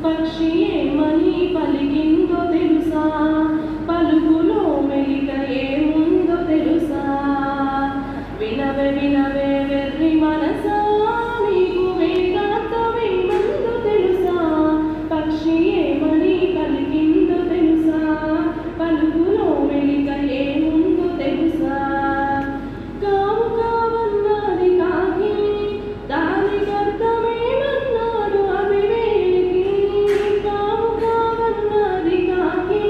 పక్షి ఏమని పలికిందో తెలుసా, పలుకులో మెలిక ఏముందో తెలుసా. వినవే వినవే వెర్రి మనసా, నీకు వేదాంతమేముందో తెలుసా. పక్షి ఏమని పలికిందో తెలుసా, పలుకులో మెలిక ఏముందో తెలుసా. కావు కావన్నది కాకి, దానికి అర్థమేమన్నాడు అవివేకి. కావు కావన్నది కాకి,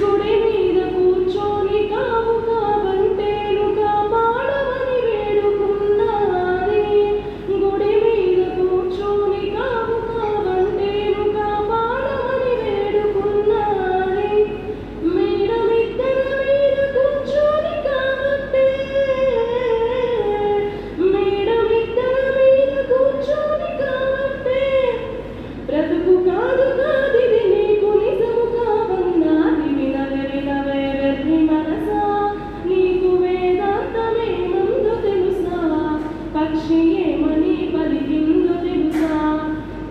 గుడి మీద కూర్చొని కావు కావంటేను కాపాడమని వేడుకున్నది. గుడి మీద కూర్చొని కావు కావంటేను కాపాడమని వేడుకున్నది. మేడ మిద్దెల మీద కూర్చొని కావంటే, మేడ మిద్దెల మీద కూర్చొని కావంటే, బ్రతుకు కాదు కాదిది నీకు నిజము కావన్నాది. వినవే వినవే వెర్రి మనసా, నీకు వేదాంతమేముందో తెలుసా. పక్షి ఏమని పలికిందో తెలుసా,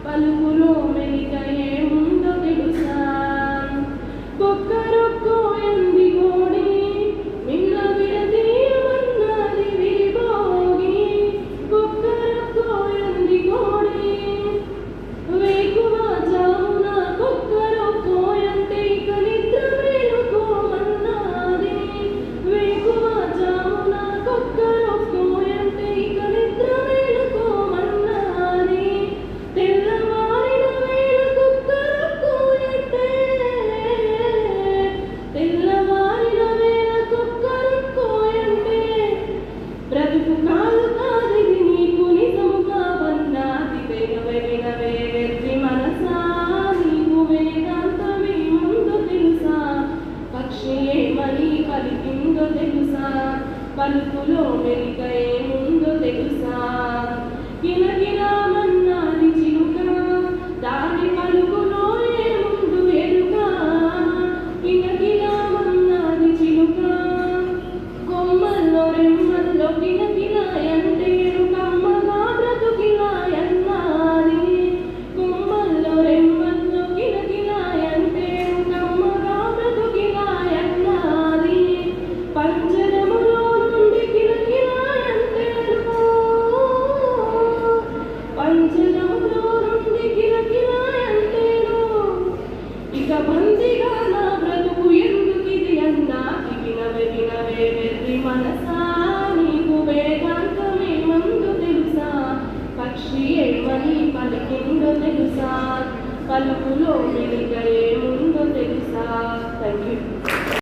పలుకులో మెలిక ఏముందో తెలుసా. కొక్కరొక్కో ఎంది కోడి, మిన్న విడదీయమన్నది విరిబోగి. కొక్కరొక్కో ఎంది కోడి, వేకువ జామున కొక్కరొక్కో అంటే ఇక నిద్ర మేలుకోమన్నది. వేకువ జామున కొక్కరొక్కో అంటే ఇక నిద్ర మేలుకోమన్నది. తెల్లవారిన వేళ కొక్కరొక్కో అంటే, తెల్లవారిన వేళ కొక్కరొక్కో అంటే, బ్రతుకు కాదు కాదిది నీకు నిజము కావన్నాది. వినవే వినవే వెర్రి మనసా, నీకు వేదాంతమేముందో తెలుసా. పక్షి ఏమని పలికిందో తెలుసా, పలుకులో మెలిక ఏముందో తెలుసా. కిలకిలామన్నది చిలుక, దాని పలుకులో ఏముందో ఎరుక. కిలకిలామన్నది చిలుక, కొమ్మల్లో రెమ్మల్లో కిలకిలాయంటేను కమ్మగా బ్రతుకిలాయన్నది. కొమ్మల్లో రెమ్మల్లో కిలకిలాయంటేను కమ్మగా బ్రతుకిలాయన్నది. పంజరములో నుండి కిలకిలాయంటేను, పంజరములో నుండి కిలకిలాయంటేను, ఇక బందిగా నా బ్రతుకు ఎందుకిది అన్నాది. వినవే వినవే వెర్రి మనసా, నీకు వేదాంతమేముందో తెలుసా. పక్షి ఏమని పలికిందో తెలుసా, పలుకులో మెలిక ఏముందో తెలుసా.